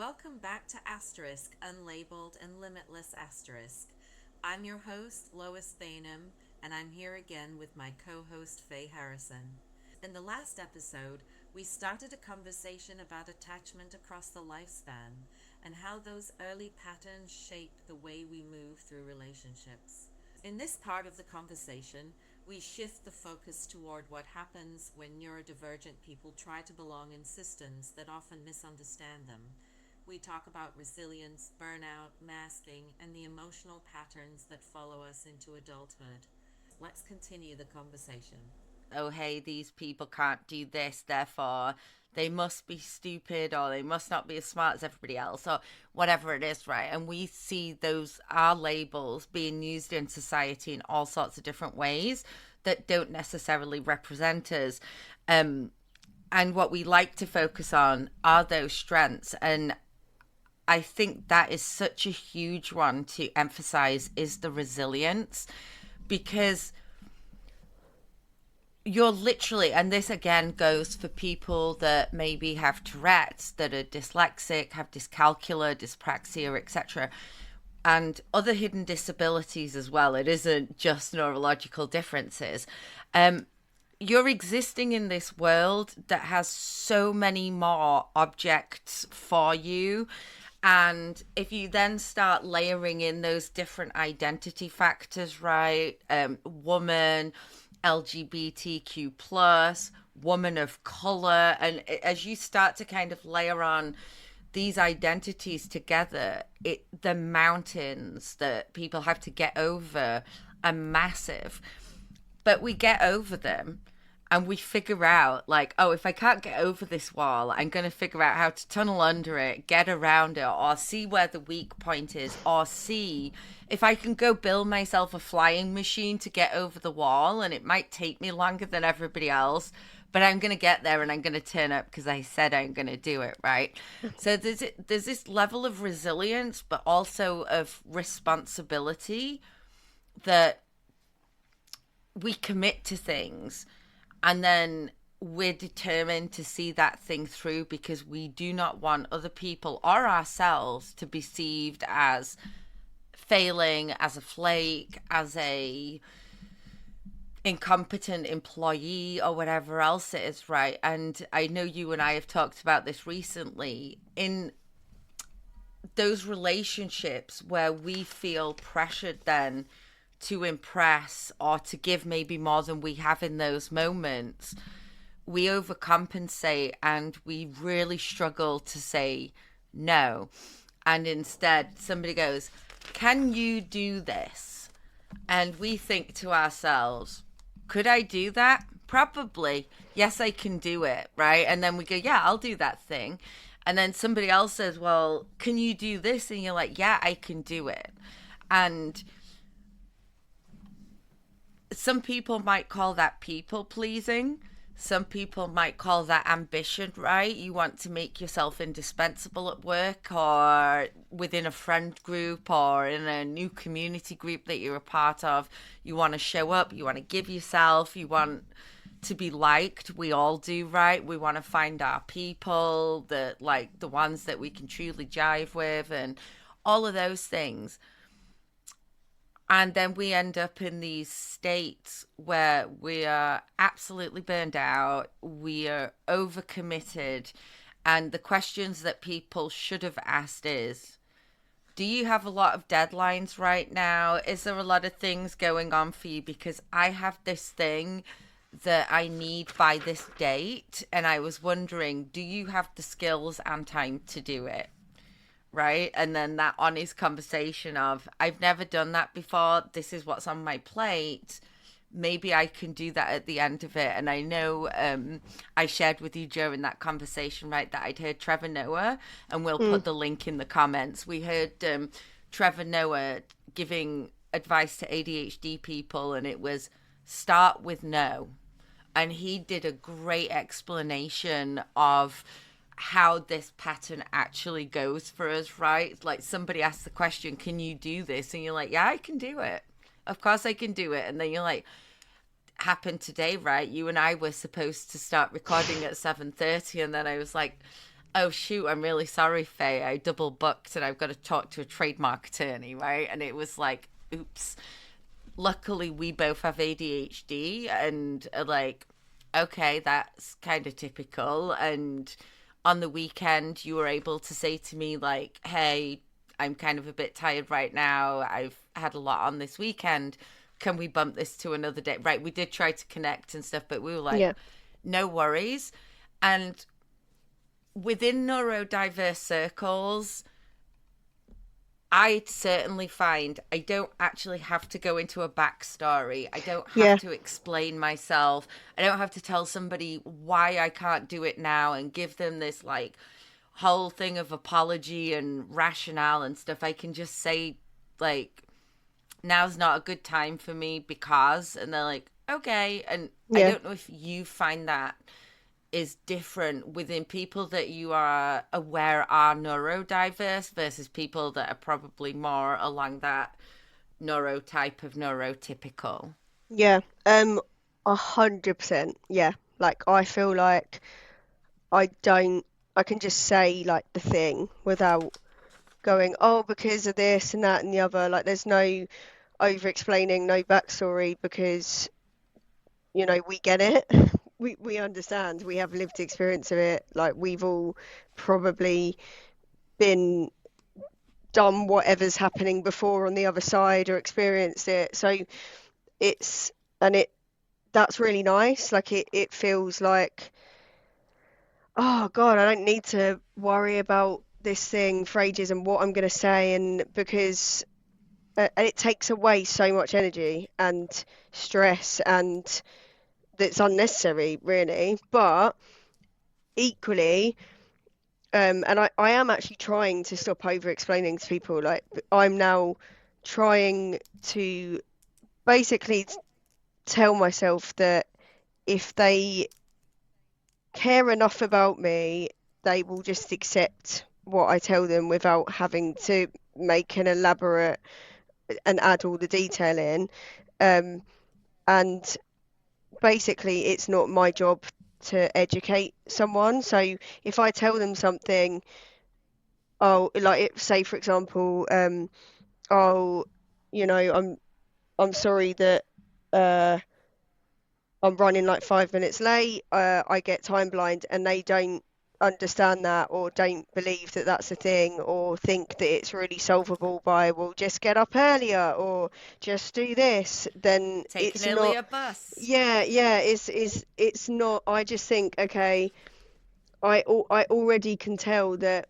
Welcome back to Asterisk, Unlabeled and Limitless Asterisk. I'm your host, Lois Thanem, and I'm here again with my co host, Faye Harrison. In the last episode, we started a conversation about attachment across the lifespan and how those early patterns shape the way we move through relationships. In this part of the conversation, we shift the focus toward what happens when neurodivergent people try to belong in systems that often misunderstand them. We talk about resilience, burnout, masking, and the emotional patterns that follow us into adulthood. Let's continue the conversation. Oh, hey, these people can't do this, therefore they must be stupid or they must not be as smart as everybody else or whatever it is, right? And we see those are labels being used in society in all sorts of different ways that don't necessarily represent us. And what we like to focus on are those strengths. And I think that is such a huge one to emphasize is the resilience because you're literally, and this again goes for people that maybe have Tourette's, that are dyslexic, have dyscalculia, dyspraxia, etc., and other hidden disabilities as well. It isn't just neurological differences. You're existing in this world that has so many more objects for you. And if you then start layering in those different identity factors, right? Woman, LGBTQ plus, woman of color, and as you start to kind of layer on these identities together, the mountains that people have to get over are massive. But we get over them and we figure out, like, oh, if I can't get over this wall, I'm going to figure out how to tunnel under it, get around it, or see where the weak point is, or see if I can go build myself a flying machine to get over the wall. And it might take me longer than everybody else, but I'm going to get there and I'm going to turn up because I said I'm going to do it, right? So there's this level of resilience, but also of responsibility that we commit to things and then we're determined to see that thing through because we do not want other people or ourselves to be perceived as failing, as a flake, as a incompetent employee or whatever else it is, right? And I know you and I have talked about this recently in those relationships where we feel pressured then to impress or to give maybe more than we have in those moments, we overcompensate and we really struggle to say no. And instead, somebody goes, can you do this? And we think to ourselves, could I do that? Probably. Yes, I can do it, right? And then we go, yeah, I'll do that thing. And then somebody else says, well, can you do this? And you're like, yeah, I can do it. And some people might call that people pleasing. Some people might call that ambition, right? You want to make yourself indispensable at work or within a friend group or in a new community group that you're a part of. You want to show up, you want to give yourself, you want to be liked. We all do, right? We want to find our people, the ones that we can truly jive with and all of those things. And then we end up in these states where we are absolutely burned out, we are overcommitted. And the questions that people should have asked is, do you have a lot of deadlines right now? Is there a lot of things going on for you? Because I have this thing that I need by this date. And I was wondering, do you have the skills and time to do it? Right? And then that honest conversation of, I've never done that before. This is what's on my plate. Maybe I can do that at the end of it. And I know I shared with you during that conversation, right, that I'd heard Trevor Noah, and we'll put the link in the comments. We heard Trevor Noah giving advice to ADHD people, and it was start with no. And he did a great explanation of how this pattern actually goes for us, right? Like somebody asks the question, can you do this? And you're like, yeah, I can do it. Of course I can do it. And then you're like, happened today, right? You and I were supposed to start recording at 7:30 and then I was like, Oh shoot, I'm really sorry, Faye. I double booked and I've got to talk to a trademark attorney, right? And it was like, oops. Luckily, we both have ADHD and are like, okay, that's kind of typical. And on the weekend, you were able to say to me, like, hey, I'm kind of a bit tired right now. I've had a lot on this weekend. Can we bump this to another day? Right. We did try to connect and stuff, but we were like, Yeah. no worries. And within neurodiverse circles, I certainly find I don't actually have to go into a backstory. I don't have Yeah. to explain myself. I don't have to tell somebody why I can't do it now and give them this like whole thing of apology and rationale and stuff. I can just say, like, now's not a good time for me because, and they're like, okay. And I Yeah. don't know if you find that is different within people that you are aware are neurodiverse versus people that are probably more along that neurotype of neurotypical. Yeah. 100%. Yeah. Like I feel like I don't I can just say like the thing without going, oh, because of this and that and the other. Like there's no over explaining, no backstory because, we get it. We understand. We have lived experience of it. Like we've all probably been done whatever's happening before on the other side or experienced it. So it's and it that's really nice. Like it feels like, oh God, I don't need to worry about this thing for ages and what I'm going to say, and because and it takes away so much energy and stress and that's unnecessary really. But equally, and I am actually trying to stop over explaining to people. Like I'm now trying to basically tell myself that if they care enough about me, they will just accept what I tell them without having to make an elaborate and add all the detail in. Um, and basically, it's not my job to educate someone. So if I tell them something, oh, like say for example, oh, I'm sorry that uh I'm running like 5 minutes late. I get time blind, and they don't understand that or don't believe that that's a thing or think that it's really solvable by, well, just get up earlier or just do this. Then Take an it's not. earlier bus. Yeah, yeah. It's not. I just think, okay, I already can tell that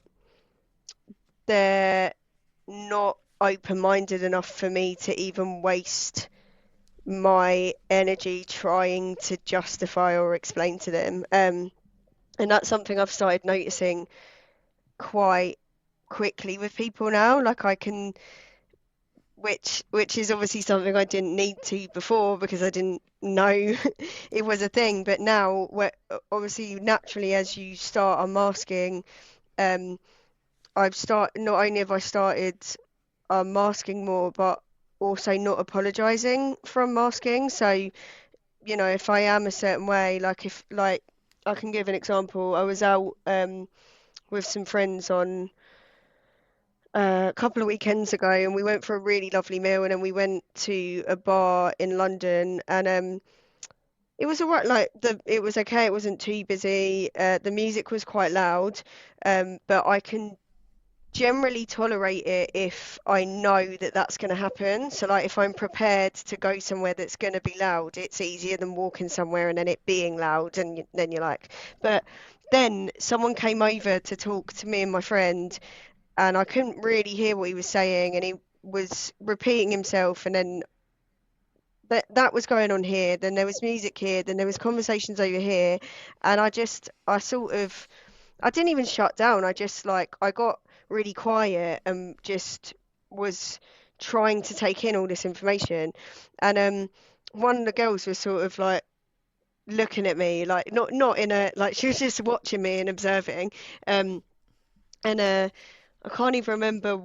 they're not open-minded enough for me to even waste my energy trying to justify or explain to them. And that's something I've started noticing quite quickly with people now. Like I can, which is obviously something I didn't need to before because I didn't know it was a thing. But now, where obviously naturally as you start unmasking, um, not only have I started masking more, but also not apologizing for unmasking. So if I am a certain way, like if like I can give an example. I was out with some friends on a couple of weekends ago, and we went for a really lovely meal, and then we went to a bar in London, and it was all right. Like it was okay. It wasn't too busy. The music was quite loud, but I can generally tolerate it if I know that that's going to happen. So like if I'm prepared to go somewhere that's going to be loud, it's easier than walking somewhere and then it being loud and then you're like, but then someone came over to talk to me and my friend and I couldn't really hear what he was saying and he was repeating himself and then that was going on here, then there was music here, then there was conversations over here, and I sort of I didn't even shut down. I just like I got really quiet and just was trying to take in all this information. And one of the girls was sort of like looking at me, like not in a like she was just watching me and observing. Um and I can't even remember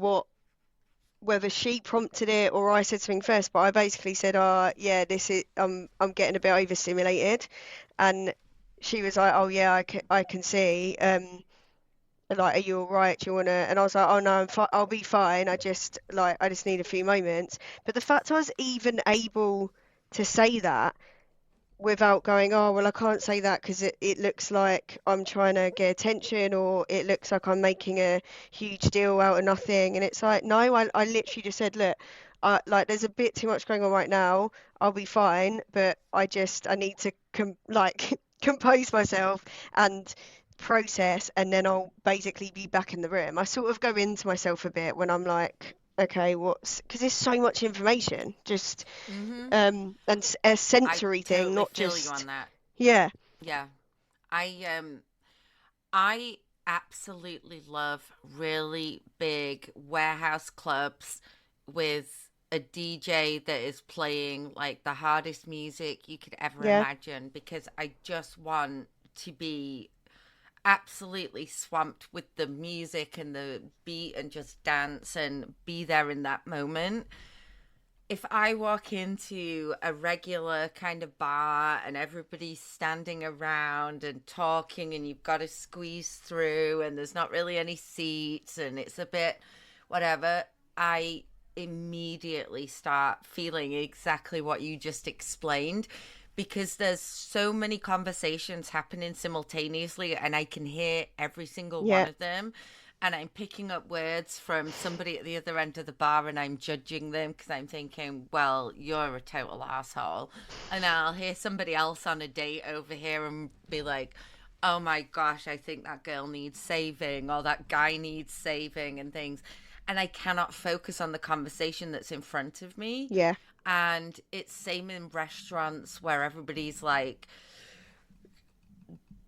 whether she prompted it or I said something first, but I basically said, yeah, this is I'm getting a bit overstimulated. And she was like, oh yeah, I can see. like, are you all right? Do you want to? And I was like, oh no, I'll be fine. I just need a few moments. But the fact I was even able to say that without going, oh, well, I can't say that because it looks like I'm trying to get attention, or it looks like I'm making a huge deal out of nothing. And it's like, no, I literally just said, look, like there's a bit too much going on right now. I'll be fine, but I need to compose myself and process, and then I'll basically be back in the room. I sort of go into myself a bit when I'm like, okay, because there's so much information, just Mm-hmm. a I sensory thing, totally not feel you on just, that. yeah, Yeah. I absolutely love really big warehouse clubs with a DJ that is playing like the hardest music you could ever yeah, imagine, because I just want to be absolutely swamped with the music and the beat and just dance and be there in that moment. If I walk into a regular kind of bar and everybody's standing around and talking and you've got to squeeze through and there's not really any seats and it's a bit whatever, I immediately start feeling exactly what you just explained, because there's so many conversations happening simultaneously and I can hear every single one yeah, of them, and I'm picking up words from somebody at the other end of the bar and I'm judging them because I'm thinking, well, you're a total asshole. And I'll hear somebody else on a date over here and be like, oh my gosh, I think that girl needs saving or that guy needs saving and things. And I cannot focus on the conversation that's in front of me. yeah, And it's same in restaurants where everybody's like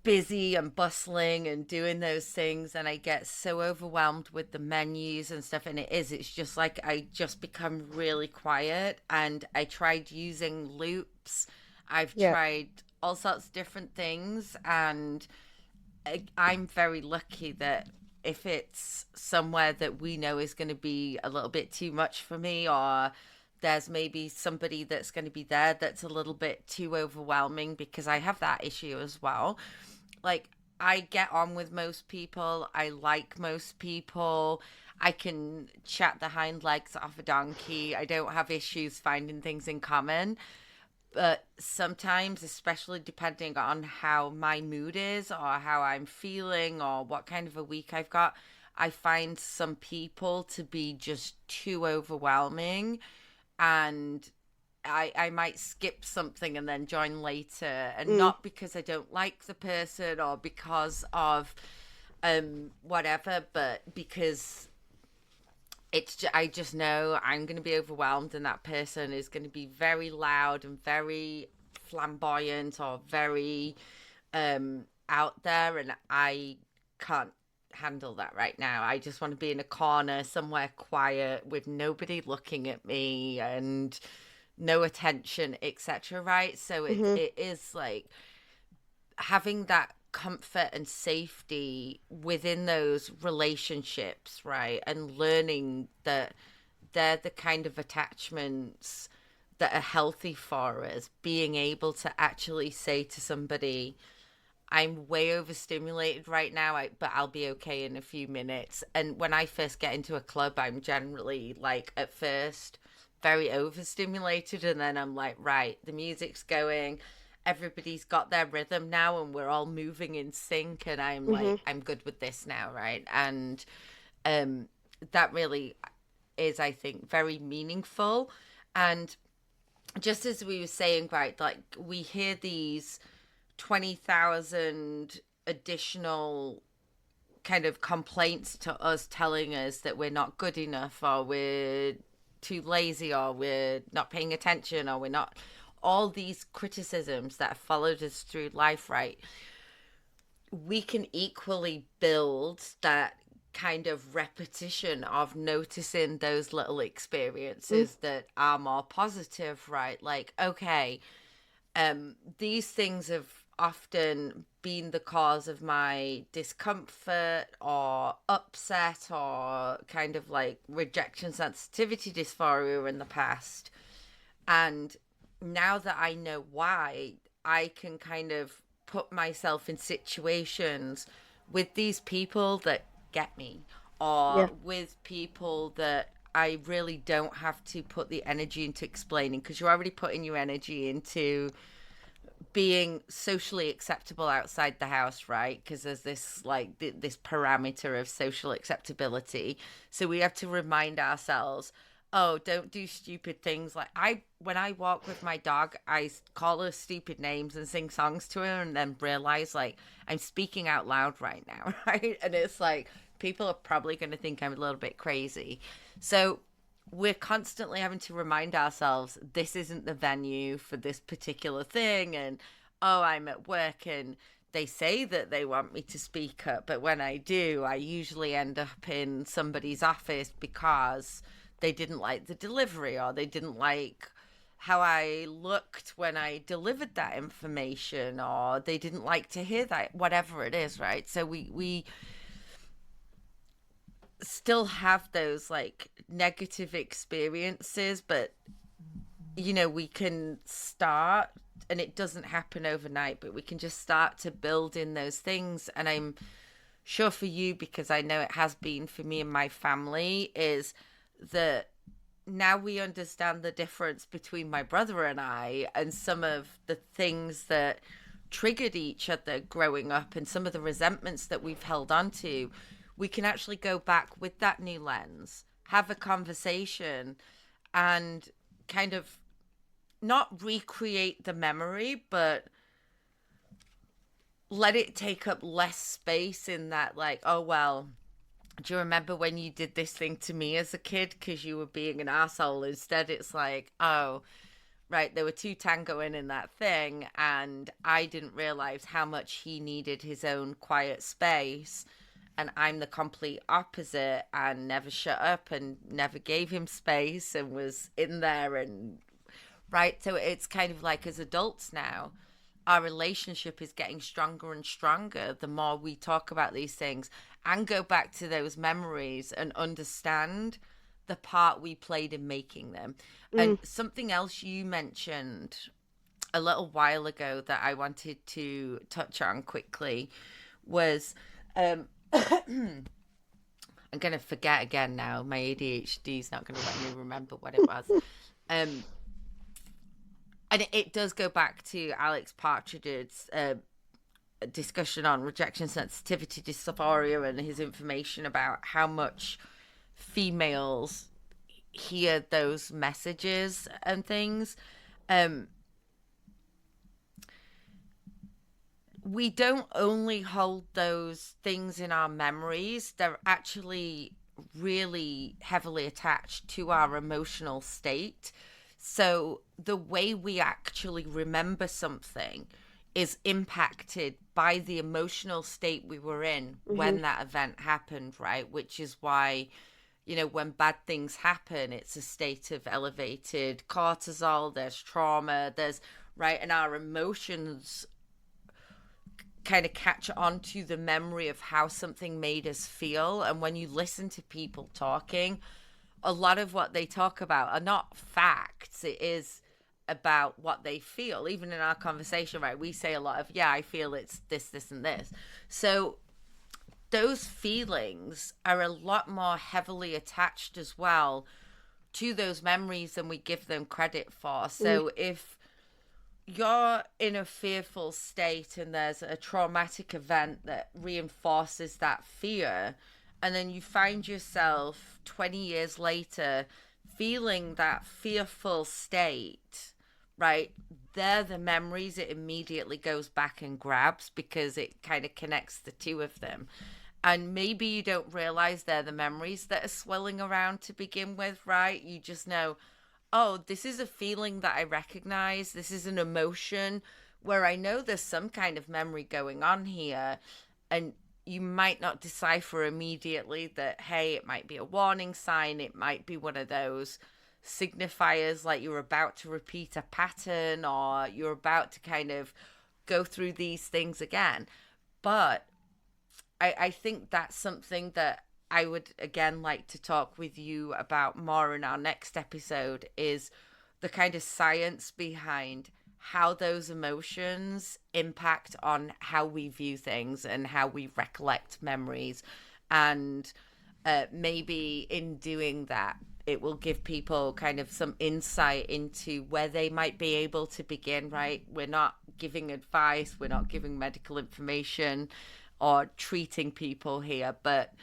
busy and bustling and doing those things, and I get so overwhelmed with the menus and stuff, and it's just like I just become really quiet. And I tried using loops, I've yeah, tried all sorts of different things, and I'm very lucky that if it's somewhere that we know is going to be a little bit too much for me, or there's maybe somebody that's going to be there that's a little bit too overwhelming, because I have that issue as well. Like, I get on with most people, I like most people, I can chat the hind legs off a donkey, I don't have issues finding things in common. But sometimes, especially depending on how my mood is or how I'm feeling or what kind of a week I've got, I find some people to be just too overwhelming, and I might skip something and then join later, and mm, not because I don't like the person or because of whatever, but because I just know I'm going to be overwhelmed, and that person is going to be very loud and very flamboyant or very out there, and I can't handle that right now. I just want to be in a corner somewhere quiet with nobody looking at me and no attention, etc. Right? So mm-hmm, it is like having that comfort and safety within those relationships, right? And learning that they're the kind of attachments that are healthy for us. Being able to actually say to somebody, I'm way overstimulated right now, but I'll be okay in a few minutes. And when I first get into a club, I'm generally like, at first, very overstimulated. And then I'm like, right, the music's going. Everybody's got their rhythm now, and we're all moving in sync. And I'm mm-hmm, like, I'm good with this now, right? And um, that really is, I think, very meaningful. And just as we were saying, right, like we hear these 20,000 additional kind of complaints to us telling us that we're not good enough, or we're too lazy, or we're not paying attention, or we're not, all these criticisms that have followed us through life, right? We can equally build that kind of repetition of noticing those little mm, experiences that are more positive, right? Like, okay, these things have often been the cause of my discomfort or upset or kind of like rejection sensitivity dysphoria in the past. And now that I know why, I can kind of put myself in situations with these people that get me, Yeah. or with people that I really don't have to put the energy into explaining, because you're already putting your energy into being socially acceptable outside the house, right? Because there's this like this parameter of social acceptability. So we have to remind ourselves, oh, don't do stupid things. Like I when I walk with my dog, I call her stupid names and sing songs to her, and then realize like I'm speaking out loud right now, right? And it's like people are probably going to think I'm a little bit crazy. So we're constantly having to remind ourselves this isn't the venue for this particular thing. And oh, I'm at work and they say that they want me to speak up, but when I do, I usually end up in somebody's office because they didn't like the delivery, or they didn't like how I looked when I delivered that information, or they didn't like to hear that, whatever it is, right? So we still have those like negative experiences, but we can start, and it doesn't happen overnight, but we can just start to build in those things. And I'm sure for you, because I know it has been for me and my family, is that now we understand the difference between my brother and I, and some of the things that triggered each other growing up, and some of the resentments that we've held on to. We can actually go back with that new lens, have a conversation, and kind of not recreate the memory, but let it take up less space in that, like, oh, well, do you remember when you did this thing to me as a kid because you were being an asshole? Instead, it's like, oh, right, there were two tangoing in that thing, and I didn't realize how much he needed his own quiet space. And I'm the complete opposite, and never shut up and never gave him space and was in there. And right, so it's kind of like, as adults now, our relationship is getting stronger and stronger the more we talk about these things and go back to those memories and understand the part we played in making them. And Mm. something else you mentioned a little while ago that I wanted to touch on quickly was I'm going to forget again now. My ADHD is not going to let me remember what it was. Um, and it does go back to Alex Partridge's discussion on rejection sensitivity dysphoria, and his information about how much females hear those messages and things. Um, we don't only hold those things in our memories, they're actually really heavily attached to our emotional state. So the way we actually remember something is impacted by the emotional state we were in Mm-hmm. when that event happened, right? Which is why, when bad things happen, it's a state of elevated cortisol, there's trauma, there's, right? And our emotions kind of catch on to the memory of how something made us feel. And when you listen to people talking, a lot of what they talk about are not facts. It is about what they feel. Even in our conversation, right, we say a lot of, yeah, I feel it's this, and this. So those feelings are a lot more heavily attached as well to those memories than we give them credit for. Mm. So if you're in a fearful state and there's a traumatic event that reinforces that fear, and then you find yourself 20 years later feeling that fearful state, right? They're the memories it immediately goes back and grabs, because it kind of connects the two of them. And maybe you don't realize they're the memories that are swirling around to begin with, right? You just know, oh, this is a feeling that I recognize. This is an emotion where I know there's some kind of memory going on here. And you might not decipher immediately that, hey, it might be a warning sign. It might be one of those signifiers like you're about to repeat a pattern, or you're about to kind of go through these things again. But I think that's something that I would again like to talk with you about more in our next episode, is the kind of science behind how those emotions impact on how we view things and how we recollect memories. And maybe in doing that, it will give people kind of some insight into where they might be able to begin, right? We're not giving advice, we're not giving medical information or treating people here, but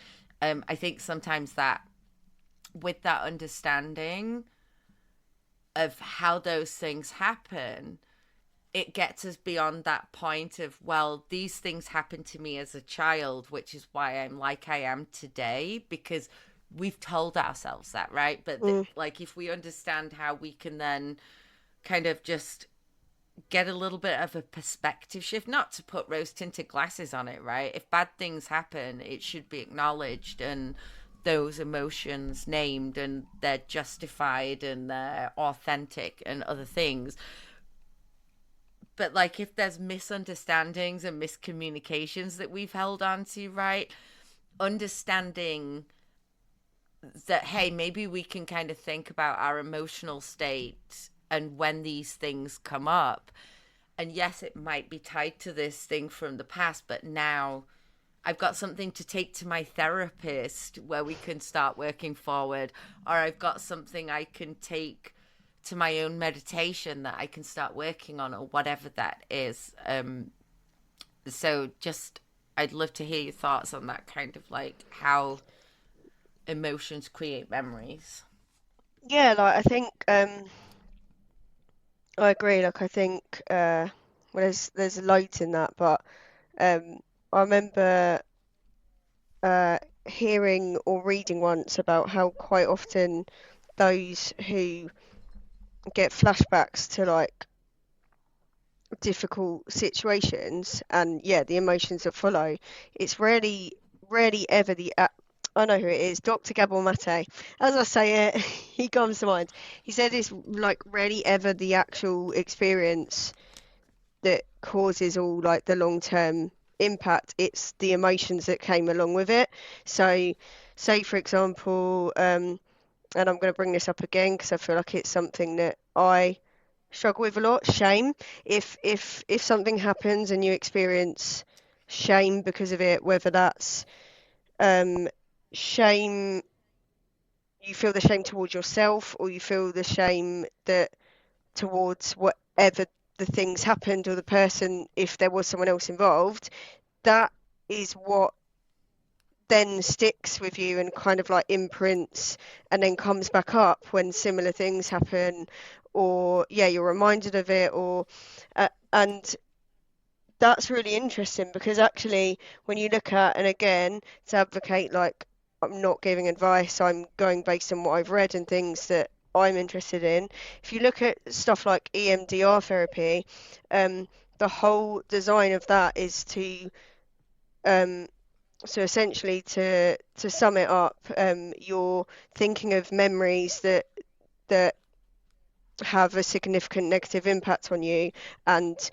I think sometimes that with that understanding of how those things happen, it gets us beyond that point of, well, these things happened to me as a child, which is why I'm like I am today, because we've told ourselves that, right? But Mm. like, if we understand how we can then kind of just get a little bit of a perspective shift, not to put rose tinted glasses on it, right? If bad things happen, it should be acknowledged and those emotions named, and they're justified and they're authentic and other things. But like, if there's misunderstandings and miscommunications that we've held on to, right, understanding that, hey, maybe we can kind of think about our emotional state and when these things come up, and yes, it might be tied to this thing from the past, but now I've got something to take to my therapist where we can start working forward, or I've got something I can take to my own meditation that I can start working on, or whatever that is. So just, I'd love to hear your thoughts on that, kind of like how emotions create memories. Yeah, like I think I agree. Like I think well, there's loads in that, but I remember uh, hearing or reading once about how quite often those who get flashbacks to like difficult situations and yeah, the emotions that follow, it's rarely ever I know who it is, Dr. Gabor Mate. As I say it, he comes to mind. He said it's like rarely ever the actual experience that causes all like the long-term impact. It's the emotions that came along with it. So, say for example, and I'm going to bring this up again because I feel like it's something that I struggle with a lot. Shame. If something happens and you experience shame because of it, whether that's um, shame, you feel the shame towards yourself, or you feel the shame that towards whatever the things happened or the person, if there was someone else involved, that is what then sticks with you and kind of like imprints and then comes back up when similar things happen, or yeah, you're reminded of it, or and that's really interesting because actually when you look at, and again, to advocate, like, I'm not giving advice, I'm going based on what I've read and things that I'm interested in. If you look at stuff like EMDR therapy, the whole design of that is to um, so essentially to sum it up, you're thinking of memories that have a significant negative impact on you, and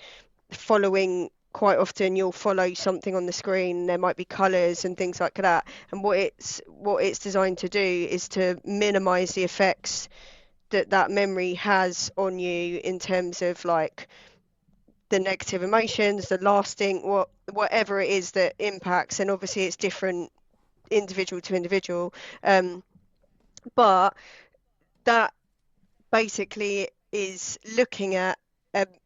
following, quite often you'll follow something on the screen, there might be colors and things like that, and what it's designed to do is to minimize the effects that that memory has on you in terms of like the negative emotions, the lasting, whatever it is that impacts, and obviously it's different individual to individual, um, but that basically is looking at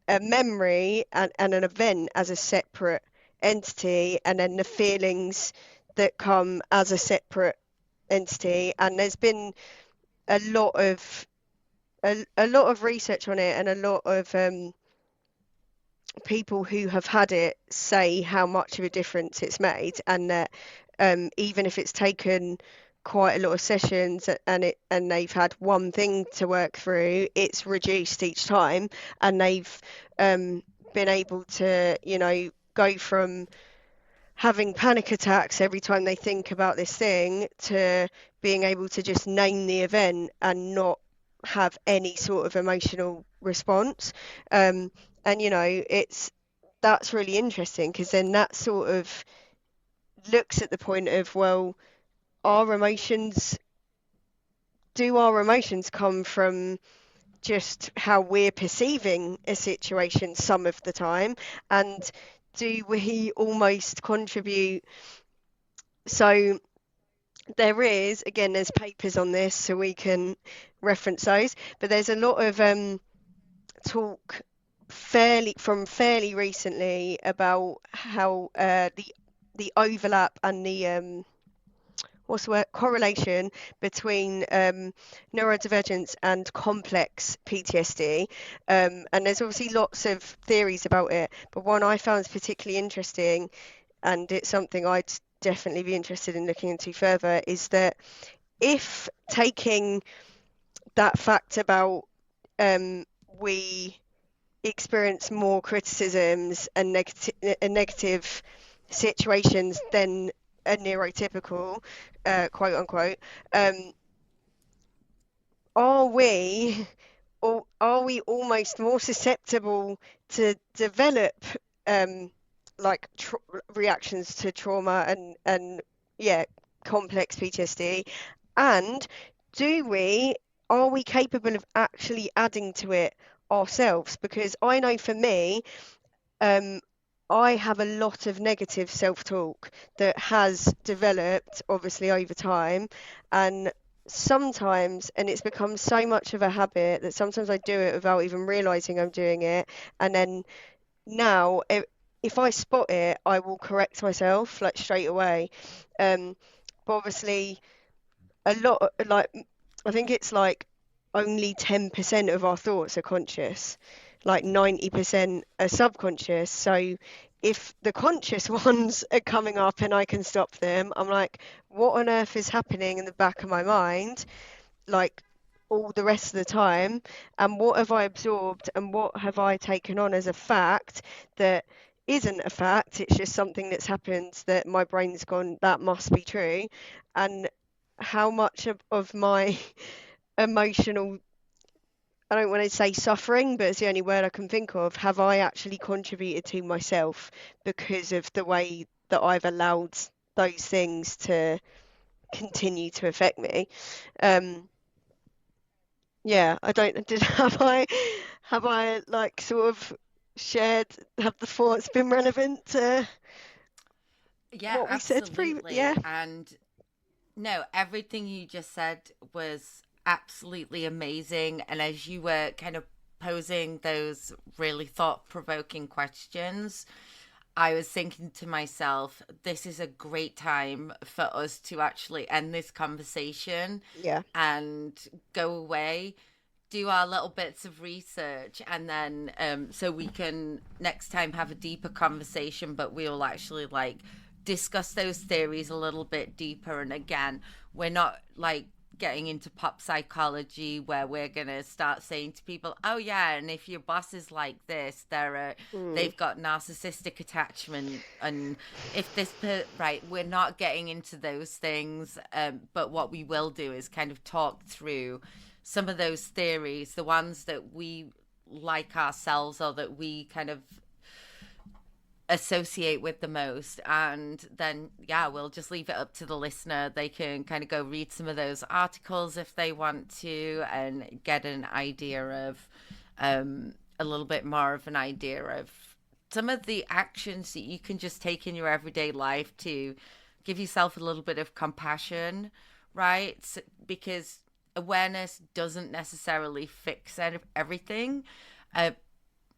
a memory and an event as a separate entity, and then the feelings that come as a separate entity. And there's been a lot of a lot of research on it, and a lot of people who have had it say how much of a difference it's made, and that even if it's taken quite a lot of sessions and they've had one thing to work through, it's reduced each time, and they've been able to, go from having panic attacks every time they think about this thing to being able to just name the event and not have any sort of emotional response. Um, and it's that's really interesting because then that sort of looks at the point of, well, our emotions do our emotions come from just how we're perceiving a situation some of the time, and do we almost contribute? So there is, again, there's papers on this, so we can reference those, but there's a lot of talk fairly recently about how the overlap and the what's the word, correlation between neurodivergence and complex PTSD. And there's obviously lots of theories about it, but one I found particularly interesting, and it's something I'd definitely be interested in looking into further, is that if taking that fact about we experience more criticisms and negative situations than a neurotypical, quote unquote, um, are we, or are we almost more susceptible to develop um, like reactions to trauma and yeah, complex PTSD? And do we, are we capable of actually adding to it ourselves? Because I know for me, um, I have a lot of negative self-talk that has developed obviously over time, and sometimes, and it's become so much of a habit that sometimes I do it without even realizing I'm doing it, and then now if I spot it, I will correct myself like straight away. But obviously a lot, like I think it's like only 10% of our thoughts are conscious, like 90% are subconscious. So if the conscious ones are coming up and I can stop them, I'm like, what on earth is happening in the back of my mind, like all the rest of the time? And what have I absorbed and what have I taken on as a fact that isn't a fact? It's just something that's happened that my brain's gone, that must be true. And how much of my emotional, I don't want to say suffering, but it's the only word I can think of, have I actually contributed to myself because of the way that I've allowed those things to continue to affect me? Um, yeah, I don't, did, have I like sort of shared, have the thoughts been relevant to Yeah, what we said yeah, absolutely. And no, everything you just said was absolutely amazing. And as you were kind of posing those really thought provoking questions, I was thinking to myself, this is a great time for us to actually end this conversation yeah, and go away, do our little bits of research, and then so we can next time have a deeper conversation, but we'll actually like discuss those theories a little bit deeper. And again, we're not like getting into pop psychology where we're gonna start saying to people, oh yeah, and if your boss is like this, mm, they've got narcissistic attachment, and if right, we're not getting into those things, but what we will do is kind of talk through some of those theories, the ones that we like ourselves or that we kind of associate with the most. And then yeah, we'll just leave it up to the listener. They can kind of go read some of those articles if they want to and get an idea of a little bit more of an idea of some of the actions that you can just take in your everyday life to give yourself a little bit of compassion, right? Because awareness doesn't necessarily fix everything, uh,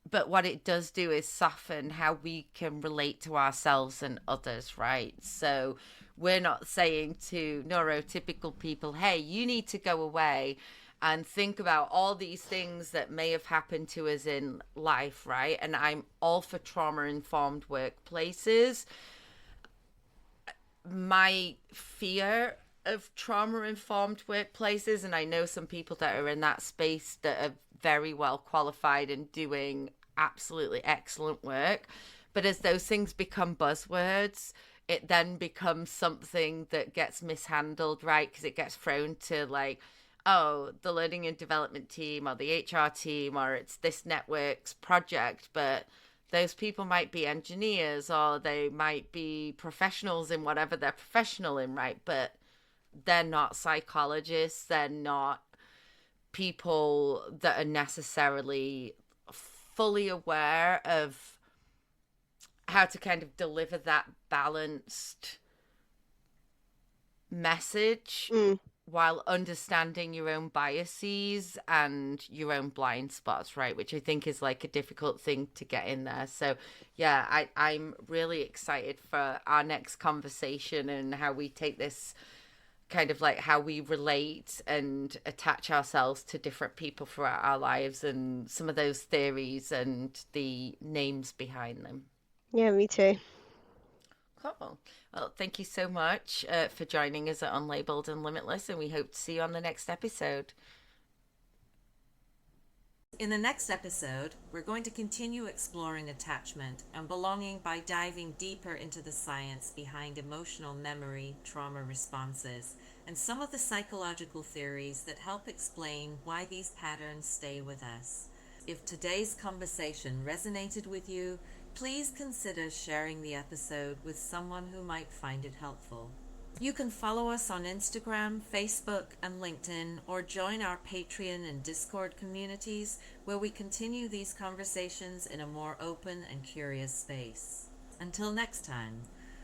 but what it does do is soften how we can relate to ourselves and others, right? So we're not saying to neurotypical people, hey, you need to go away and think about all these things that may have happened to us in life, right? And I'm all for trauma informed workplaces. My fear of trauma informed workplaces, and I know some people that are in that space that are very well qualified and doing absolutely excellent work. But as those things become buzzwords, it then becomes something that gets mishandled, right? Because it gets thrown to like, oh, the learning and development team or the HR team, or it's this network's project. But those people might be engineers or they might be professionals in whatever they're professional in, right? But they're not psychologists, they're not people that are necessarily fully aware of how to kind of deliver that balanced message Mm. while understanding your own biases and your own blind spots, right? Which I think is like a difficult thing to get in there. So yeah, I'm really excited for our next conversation and how we take this, kind of like how we relate and attach ourselves to different people throughout our lives, and some of those theories and the names behind them. Yeah, me too. Cool. Well, thank you so much for joining us at Unlabeled and Limitless, and we hope to see you on the next episode. In the next episode, we're going to continue exploring attachment and belonging by diving deeper into the science behind emotional memory trauma responses and some of the psychological theories that help explain why these patterns stay with us. If today's conversation resonated with you, please consider sharing the episode with someone who might find it helpful. You can follow us on Instagram, Facebook, and LinkedIn, or join our Patreon and Discord communities where we continue these conversations in a more open and curious space. Until next time,